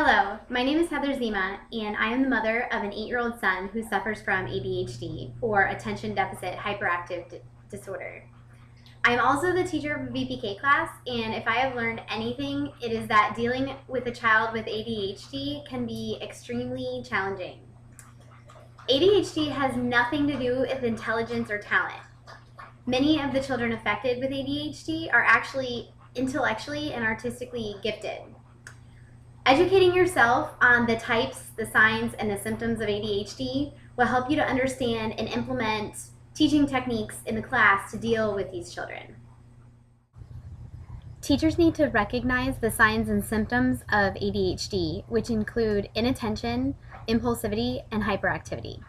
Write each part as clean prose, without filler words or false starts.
Hello, my name is Heather Zima, and I am the mother of an 8-year-old son who suffers from ADHD, or attention deficit hyperactive disorder. I am also the teacher of a VPK class, and if I have learned anything, it is that dealing with a child with ADHD can be extremely challenging. ADHD has nothing to do with intelligence or talent. Many of the children affected with ADHD are actually intellectually and artistically gifted. Educating yourself on the types, the signs, and the symptoms of ADHD will help you to understand and implement teaching techniques in the class to deal with these children. Teachers need to recognize the signs and symptoms of ADHD, which include inattention, impulsivity, and hyperactivity.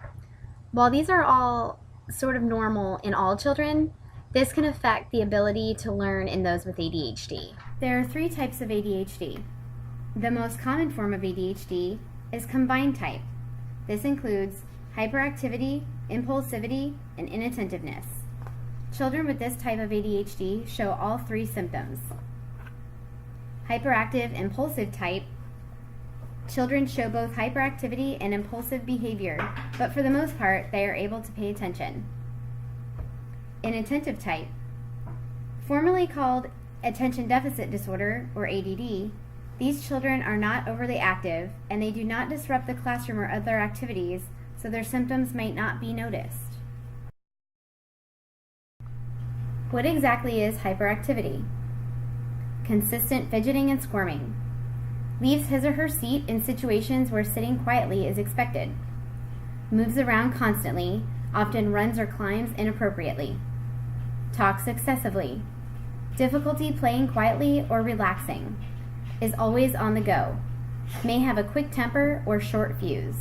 While these are all sort of normal in all children, this can affect the ability to learn in those with ADHD. There are 3 types of ADHD. The most common form of ADHD is combined type. This includes hyperactivity, impulsivity, and inattentiveness. Children with this type of ADHD show all 3 symptoms. Hyperactive impulsive type. Children show both hyperactivity and impulsive behavior, but for the most part, they are able to pay attention. Inattentive type. Formerly called attention deficit disorder, or ADD, these children are not overly active, and they do not disrupt the classroom or other activities, so their symptoms might not be noticed. What exactly is hyperactivity? Consistent fidgeting and squirming. Leaves his or her seat in situations where sitting quietly is expected. Moves around constantly, often runs or climbs inappropriately. Talks excessively. Difficulty playing quietly or relaxing. Is always on the go, may have a quick temper or short fuse.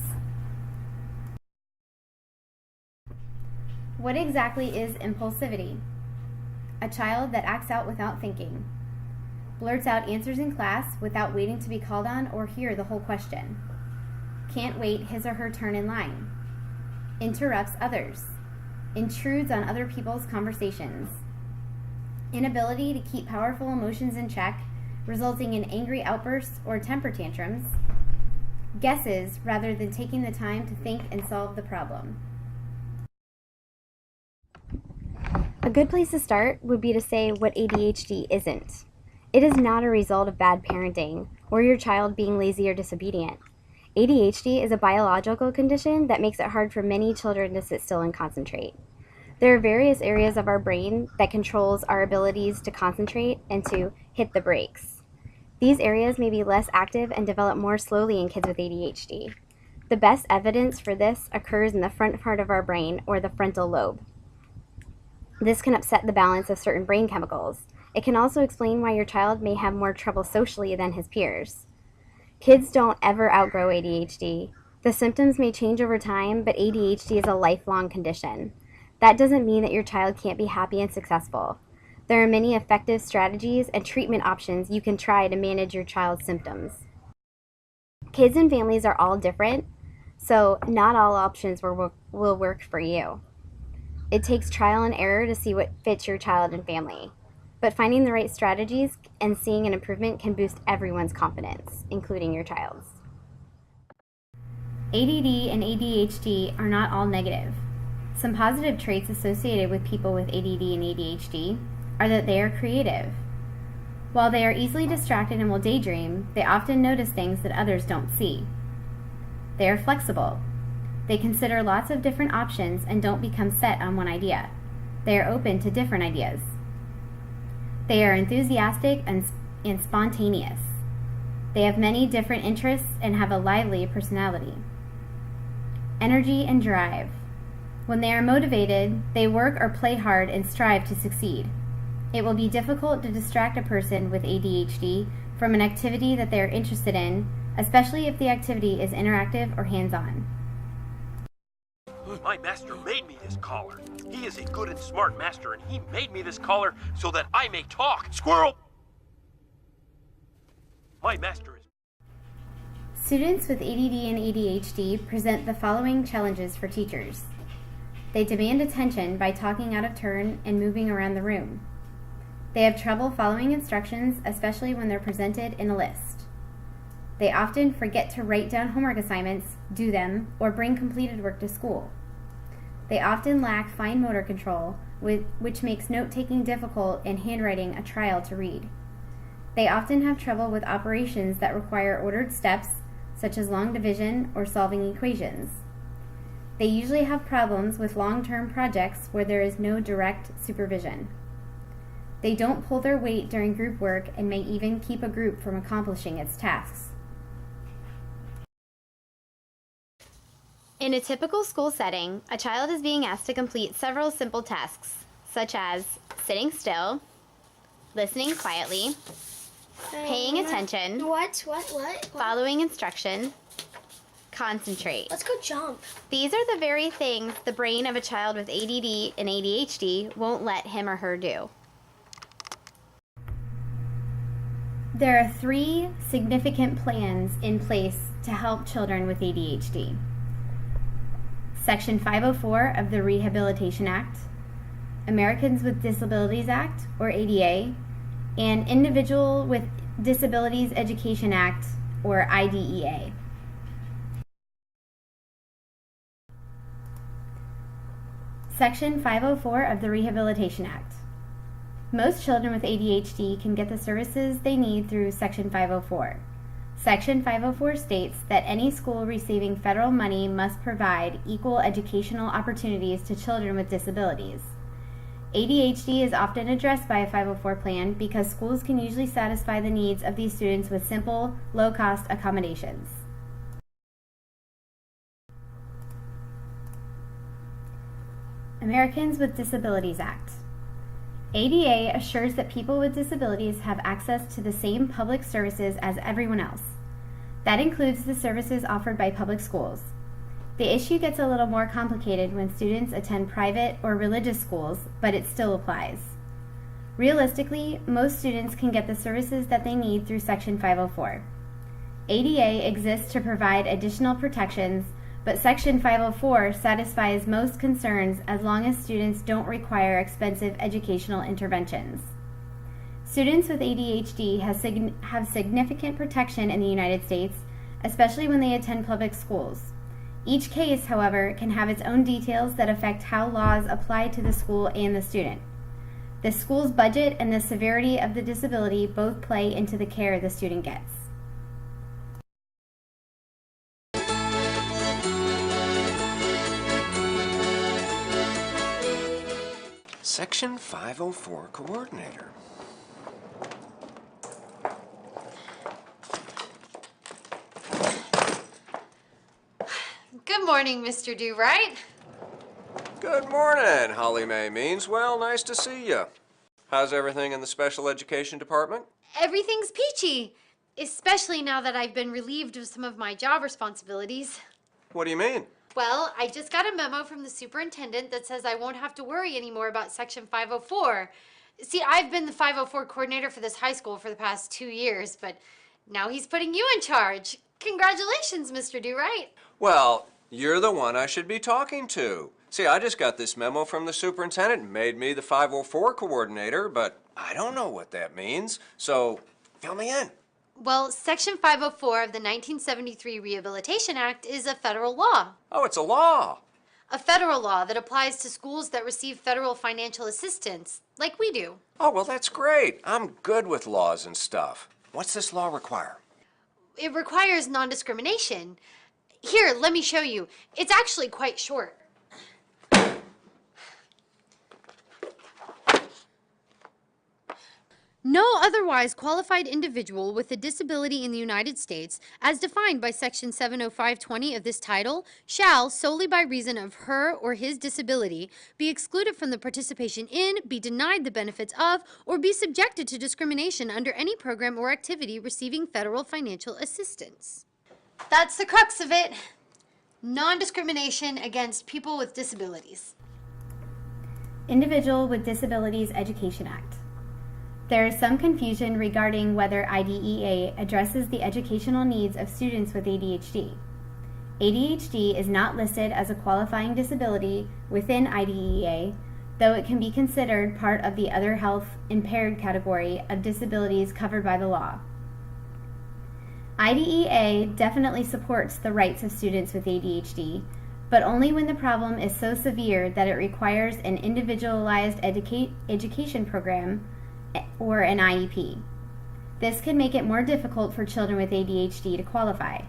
What exactly is impulsivity? A child that acts out without thinking, blurts out answers in class without waiting to be called on or hear the whole question, can't wait his or her turn in line, interrupts others, intrudes on other people's conversations, inability to keep powerful emotions in check, resulting in angry outbursts or temper tantrums, guesses rather than taking the time to think and solve the problem. A good place to start would be to say what ADHD isn't. It is not a result of bad parenting or your child being lazy or disobedient. ADHD is a biological condition that makes it hard for many children to sit still and concentrate. There are various areas of our brain that controls our abilities to concentrate and to hit the brakes. These areas may be less active and develop more slowly in kids with ADHD. The best evidence for this occurs in the front part of our brain, or the frontal lobe. This can upset the balance of certain brain chemicals. It can also explain why your child may have more trouble socially than his peers. Kids don't ever outgrow ADHD. The symptoms may change over time, but ADHD is a lifelong condition. That doesn't mean that your child can't be happy and successful. There are many effective strategies and treatment options you can try to manage your child's symptoms. Kids and families are all different, so not all options will work for you. It takes trial and error to see what fits your child and family. But finding the right strategies and seeing an improvement can boost everyone's confidence, including your child's. ADD and ADHD are not all negative. Some positive traits associated with people with ADD and ADHD are that they are creative. While they are easily distracted and will daydream, they often notice things that others don't see. They are flexible. They consider lots of different options and don't become set on one idea. They are open to different ideas. They are enthusiastic and spontaneous. They have many different interests and have a lively personality. Energy and drive. When they are motivated, they work or play hard and strive to succeed. It will be difficult to distract a person with ADHD from an activity that they are interested in, especially if the activity is interactive or hands-on. My master made me this collar. He is a good and smart master, and he made me this collar so that I may talk. Squirrel! My master is... Students with ADD and ADHD present the following challenges for teachers. They demand attention by talking out of turn and moving around the room. They have trouble following instructions, especially when they're presented in a list. They often forget to write down homework assignments, do them, or bring completed work to school. They often lack fine motor control, which makes note-taking difficult and handwriting a trial to read. They often have trouble with operations that require ordered steps, such as long division or solving equations. They usually have problems with long-term projects where there is no direct supervision. They don't pull their weight during group work and may even keep a group from accomplishing its tasks. In a typical school setting, a child is being asked to complete several simple tasks, such as sitting still, listening quietly, paying attention, What? following instruction, concentrate. Let's go jump. These are the very things the brain of a child with ADD and ADHD won't let him or her do. There are 3 significant plans in place to help children with ADHD. Section 504 of the Rehabilitation Act, Americans with Disabilities Act, or ADA, and Individual with Disabilities Education Act, or IDEA. Section 504 of the Rehabilitation Act. Most children with ADHD can get the services they need through Section 504. Section 504 states that any school receiving federal money must provide equal educational opportunities to children with disabilities. ADHD is often addressed by a 504 plan because schools can usually satisfy the needs of these students with simple, low-cost accommodations. Americans with Disabilities Act. ADA assures that people with disabilities have access to the same public services as everyone else. That includes the services offered by public schools. The issue gets a little more complicated when students attend private or religious schools, but it still applies. Realistically, most students can get the services that they need through Section 504. ADA exists to provide additional protections, but Section 504 satisfies most concerns as long as students don't require expensive educational interventions. Students with ADHD have significant protection in the United States, especially when they attend public schools. Each case, however, can have its own details that affect how laws apply to the school and the student. The school's budget and the severity of the disability both play into the care the student gets. Section 504 Coordinator. Good morning, Mr. Do-Right. Good morning, Holly Mae Meanswell. Nice to see you. How's everything in the special education department? Everything's peachy, especially now that I've been relieved of some of my job responsibilities. What do you mean? Well, I just got a memo from the superintendent that says I won't have to worry anymore about Section 504. See, I've been the 504 coordinator for this high school for the past 2 years, but now he's putting you in charge. Congratulations, Mr. Do-Right. Well, you're the one I should be talking to. See, I just got this memo from the superintendent and made me the 504 coordinator, but I don't know what that means, so fill me in. Well, Section 504 of the 1973 Rehabilitation Act is a federal law. Oh, it's a law. A federal law that applies to schools that receive federal financial assistance, like we do. Oh, well, that's great. I'm good with laws and stuff. What's this law require? It requires non-discrimination. Here, let me show you. It's actually quite short. No otherwise qualified individual with a disability in the United States, as defined by Section 70520 of this title, shall, solely by reason of her or his disability, be excluded from the participation in, be denied the benefits of, or be subjected to discrimination under any program or activity receiving federal financial assistance. That's the crux of it. Non-discrimination against people with disabilities. Individual with Disabilities Education Act. There is some confusion regarding whether IDEA addresses the educational needs of students with ADHD. ADHD is not listed as a qualifying disability within IDEA, though it can be considered part of the other health impaired category of disabilities covered by the law. IDEA definitely supports the rights of students with ADHD, but only when the problem is so severe that it requires an individualized education program or an IEP. This can make it more difficult for children with ADHD to qualify.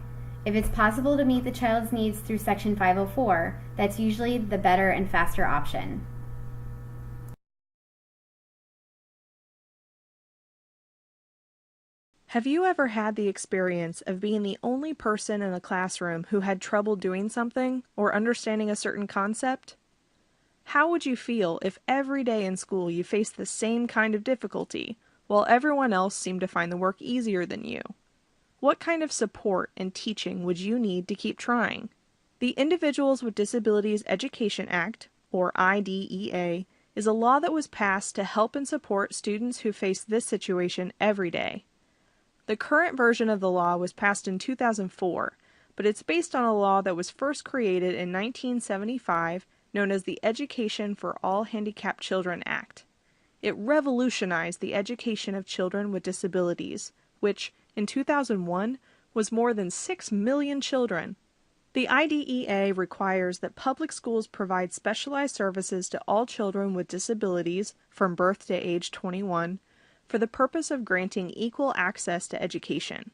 If it's possible to meet the child's needs through Section 504, that's usually the better and faster option. Have you ever had the experience of being the only person in a classroom who had trouble doing something or understanding a certain concept? How would you feel if every day in school you faced the same kind of difficulty, while everyone else seemed to find the work easier than you? What kind of support and teaching would you need to keep trying? The Individuals with Disabilities Education Act, or IDEA, is a law that was passed to help and support students who face this situation every day. The current version of the law was passed in 2004, but it's based on a law that was first created in 1975, known as the Education for All Handicapped Children Act. It revolutionized the education of children with disabilities, which, in 2001, was more than 6 million children. The IDEA requires that public schools provide specialized services to all children with disabilities from birth to age 21 for the purpose of granting equal access to education.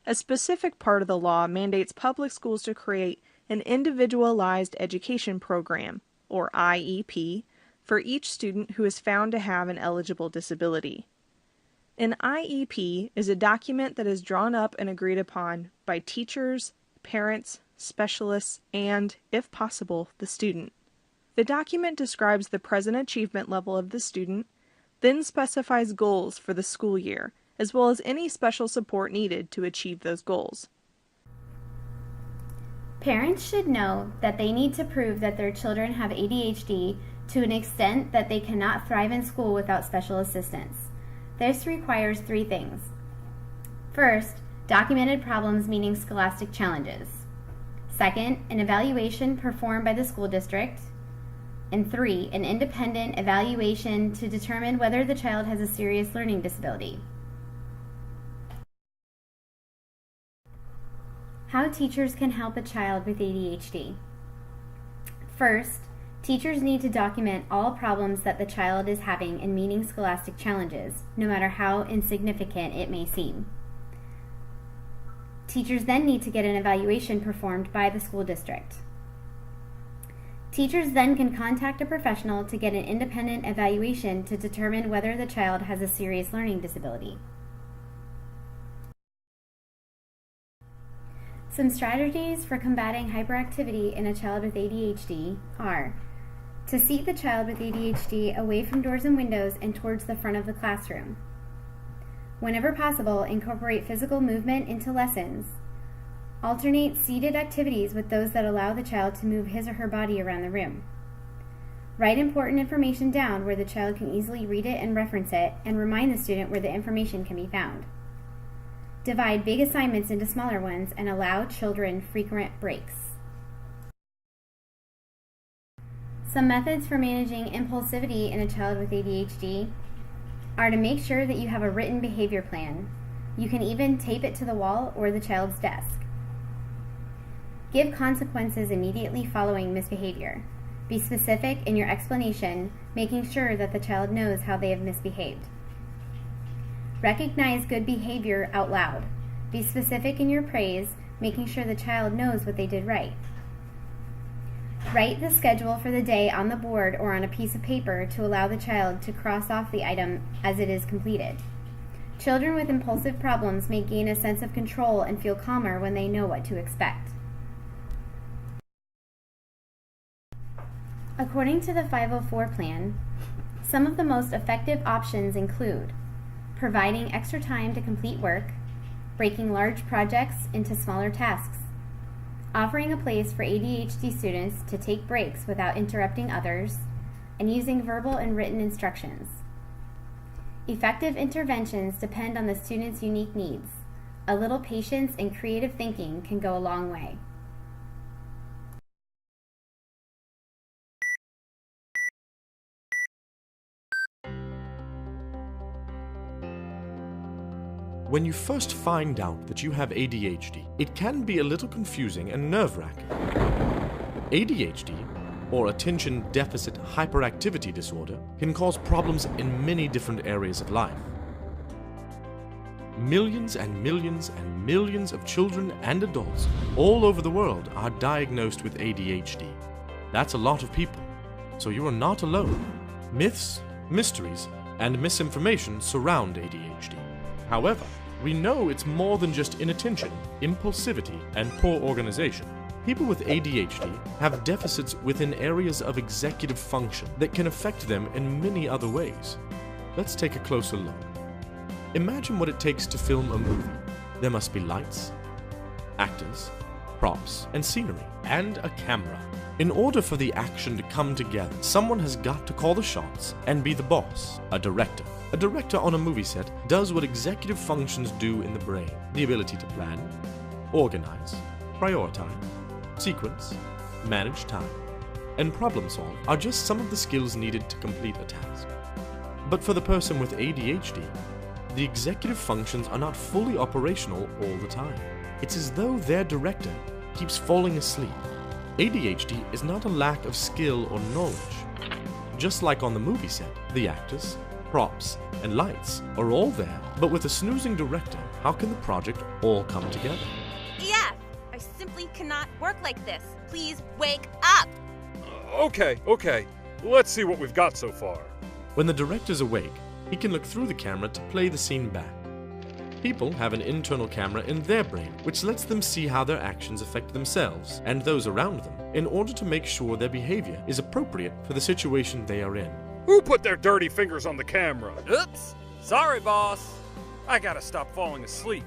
A specific part of the law mandates public schools to create an Individualized Education Program, or IEP, for each student who is found to have an eligible disability. An IEP is a document that is drawn up and agreed upon by teachers, parents, specialists, and, if possible, the student. The document describes the present achievement level of the student, then specifies goals for the school year, as well as any special support needed to achieve those goals. Parents should know that they need to prove that their children have ADHD to an extent that they cannot thrive in school without special assistance. This requires 3 things. First, documented problems meaning scholastic challenges. Second, an evaluation performed by the school district. And 3, an independent evaluation to determine whether the child has a serious learning disability. How teachers can help a child with ADHD. First, teachers need to document all problems that the child is having in meeting scholastic challenges, no matter how insignificant it may seem. Teachers then need to get an evaluation performed by the school district. Teachers then can contact a professional to get an independent evaluation to determine whether the child has a serious learning disability. Some strategies for combating hyperactivity in a child with ADHD are to seat the child with ADHD away from doors and windows and towards the front of the classroom. Whenever possible, incorporate physical movement into lessons. Alternate seated activities with those that allow the child to move his or her body around the room. Write important information down where the child can easily read it and reference it, and remind the student where the information can be found. Divide big assignments into smaller ones and allow children frequent breaks. Some methods for managing impulsivity in a child with ADHD are to make sure that you have a written behavior plan. You can even tape it to the wall or the child's desk. Give consequences immediately following misbehavior. Be specific in your explanation, making sure that the child knows how they have misbehaved. Recognize good behavior out loud. Be specific in your praise, making sure the child knows what they did right. Write the schedule for the day on the board or on a piece of paper to allow the child to cross off the item as it is completed. Children with impulsive problems may gain a sense of control and feel calmer when they know what to expect. According to the 504 plan, some of the most effective options include providing extra time to complete work, breaking large projects into smaller tasks, offering a place for ADHD students to take breaks without interrupting others, and using verbal and written instructions. Effective interventions depend on the student's unique needs. A little patience and creative thinking can go a long way. When you first find out that you have ADHD, it can be a little confusing and nerve-wracking. ADHD, or Attention Deficit Hyperactivity Disorder, can cause problems in many different areas of life. Millions and millions and millions of children and adults all over the world are diagnosed with ADHD. That's a lot of people, so you are not alone. Myths, mysteries, and misinformation surround ADHD. However, we know it's more than just inattention, impulsivity, and poor organization. People with ADHD have deficits within areas of executive function that can affect them in many other ways. Let's take a closer look. Imagine what it takes to film a movie. There must be lights, actors, props, and scenery, and a camera. In order for the action to come together, someone has got to call the shots and be the boss, a director. A director on a movie set does what executive functions do in the brain: the ability to plan, organize, prioritize, sequence, manage time, and problem solve are just some of the skills needed to complete a task. But for the person with ADHD, the executive functions are not fully operational all the time. It's as though their director keeps falling asleep. ADHD is not a lack of skill or knowledge. Just like on the movie set, the actors, props, and lights are all there, but with a snoozing director, how can the project all come together? EF! I simply cannot work like this. Please wake up! Okay. Let's see what we've got so far. When the director's awake, he can look through the camera to play the scene back. People have an internal camera in their brain, which lets them see how their actions affect themselves and those around them in order to make sure their behavior is appropriate for the situation they are in. Who put their dirty fingers on the camera? Oops. Sorry, boss. I gotta stop falling asleep.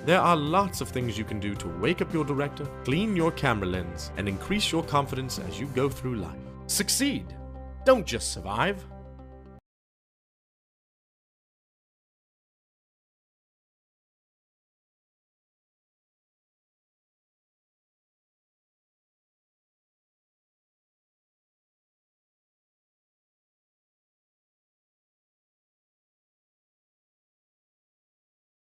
There are lots of things you can do to wake up your director, clean your camera lens, and increase your confidence as you go through life. Succeed! Don't just survive.